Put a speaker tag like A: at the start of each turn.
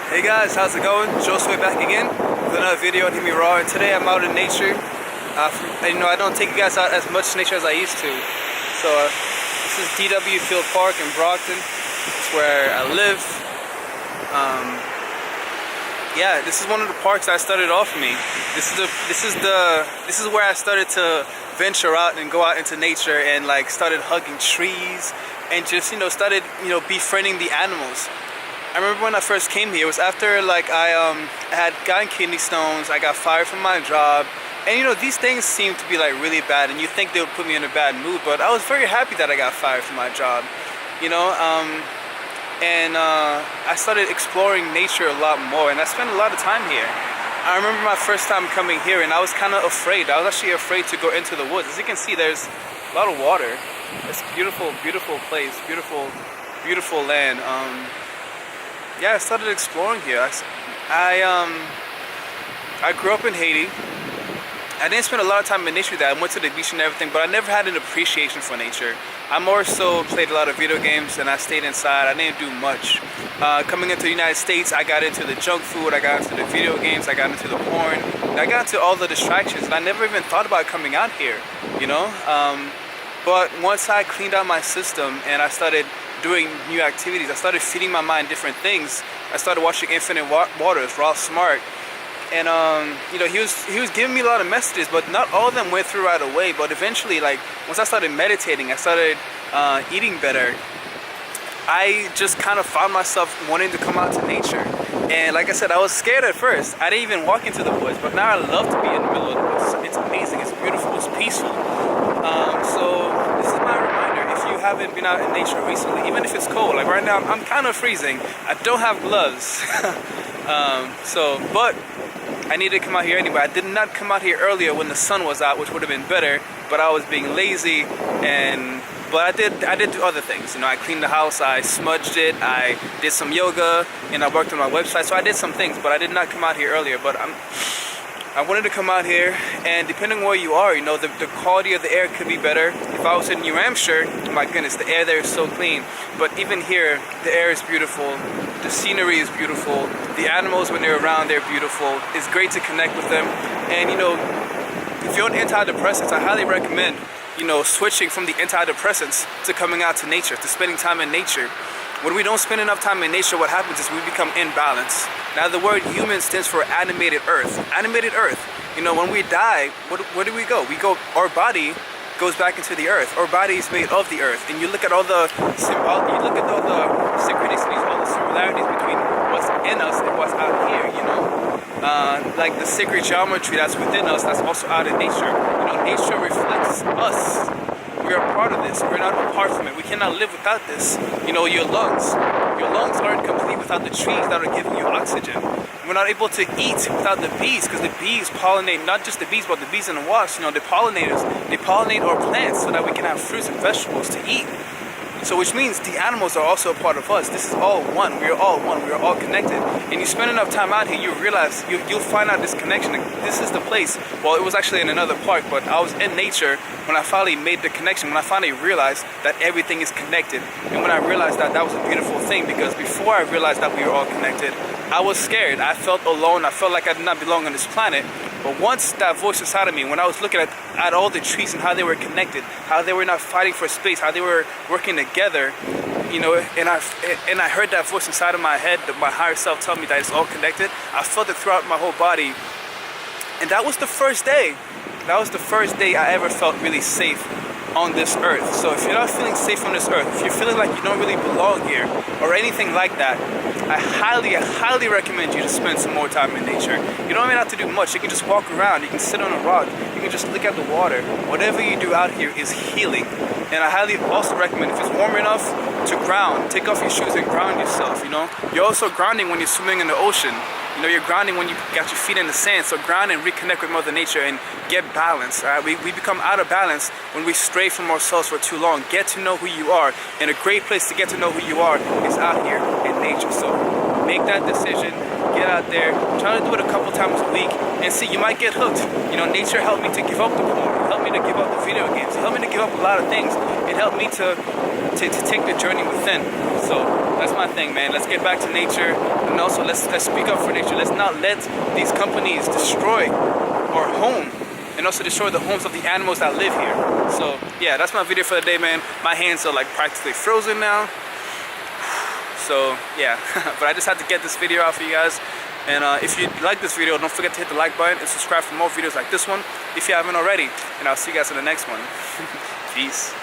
A: Hey guys, how's it going? Josue back again with another video on HearmeRaw, and today I'm out in nature. I don't take you guys out as much nature as I used to. So this is DW Field Park in Brockton. It's where I live. Yeah, this is one of the parks that started off me. This is where I started to venture out and go out into nature and like started hugging trees and just started befriending the animals. I remember when I first came here, it was after like I had gotten kidney stones, I got fired from my job, and these things seem to be like really bad, and you think they would put me in a bad mood, but I was very happy that I got fired from my job, and I started exploring nature a lot more, and I spent a lot of time here. I remember my first time coming here, and I was kind of afraid. I was actually afraid to go into the woods. As you can see, there's a lot of water. It's a beautiful, beautiful place, beautiful, beautiful land. Yeah, I started exploring here. I grew up in Haiti. I didn't spend a lot of time in nature there. I went to the beach and everything, but I never had an appreciation for nature. I more so played a lot of video games and I stayed inside. I didn't do much. Coming into the United States, I got into the junk food, I got into the video games, I got into the porn, and I got into all the distractions, and I never even thought about coming out here, But once I cleaned out my system and I started doing new activities, I started feeding my mind different things. I started watching Infinite Waters, Ralph Smart, and he was giving me a lot of messages, but not all of them went through right away. But eventually, like once I started meditating, I started eating better. I just kind of found myself wanting to come out to nature. And like I said, I was scared at first. I didn't even walk into the woods, but now I love to be in the middle of the woods. It's amazing, it's beautiful, it's peaceful. So this is my reminder, if you haven't been out in nature recently, even if it's cold, like right now I'm kind of freezing. I don't have gloves. But I need to come out here anyway. I did not come out here earlier when the sun was out, which would have been better, but I was being lazy, but I did do other things. I cleaned the house, I smudged it, I did some yoga, and I worked on my website. So I did some things, but I did not come out here earlier. But I wanted to come out here, and depending on where you are, the quality of the air could be better. If I was in New Hampshire, my goodness, the air there is so clean. But even here, the air is beautiful, the scenery is beautiful, the animals, when they're around, they're beautiful. It's great to connect with them. And if you're on antidepressants, I highly recommend switching from the antidepressants to coming out to nature, to spending time in nature. When we don't spend enough time in nature, what happens is we become imbalanced. Now the word human stands for animated earth. Animated earth. When we die, where do? Our body goes back into the earth. Our body is made of the earth. And you look at all the synchronicities, all the similarities between what's in us and what's out here, like the sacred geometry that's within us, that's also out in nature. Nature reflects us. We are part of this. We're not apart from it. We cannot live without this. Your lungs aren't complete without the trees that are giving you oxygen. We're not able to eat without the bees, because the bees pollinate, not just the bees, but the bees and the wasps. The pollinators, they pollinate our plants so that we can have fruits and vegetables to eat. So which means the animals are also a part of us. This is all one. We are all one. We are all connected. And you spend enough time out here, you realize, you'll find out this connection. This is the place. Well, it was actually in another park, but I was in nature when I finally made the connection, when I finally realized that everything is connected. And when I realized that, that was a beautiful thing, because before I realized that we were all connected, I was scared. I felt alone. I felt like I did not belong on this planet. But once that voice inside of me, when I was looking at all the trees and how they were connected, how they were not fighting for space, how they were working together, and I heard that voice inside of my head, my higher self tell me that it's all connected. I felt it throughout my whole body. And that was the first day. That was the first day I ever felt really safe on this earth. So if you're not feeling safe on this earth, if you're feeling like you don't really belong here or anything like that, I highly recommend you to spend some more time in nature. You don't even have to do much. You can just walk around, you can sit on a rock, you can just look at the water. Whatever you do out here is healing. And I highly also recommend, if it's warm enough, to ground. Take off your shoes and ground yourself, You're also grounding when you're swimming in the ocean. You're grounding when you got your feet in the sand. So ground and reconnect with Mother Nature and get balance. All right? We become out of balance when we stray from ourselves for too long. Get to know who you are. And a great place to get to know who you are is out here in nature. So make that decision. Get out there. Try to do it a couple times a week and see. You might get hooked. Nature helped me to give up the porn. It helped me to give up the video games. It helped me to give up a lot of things. It helped me to take the journey within. So that's my thing, man. Let's get back to nature, and also let's speak up for nature. Let's not let these companies destroy our home, and also destroy the homes of the animals that live here. So yeah, that's my video for the day, man. My hands are like practically frozen now. So yeah, but I just had to get this video out for you guys. And if you like this video, don't forget to hit the like button and subscribe for more videos like this one if you haven't already. And I'll see you guys in the next one. Peace.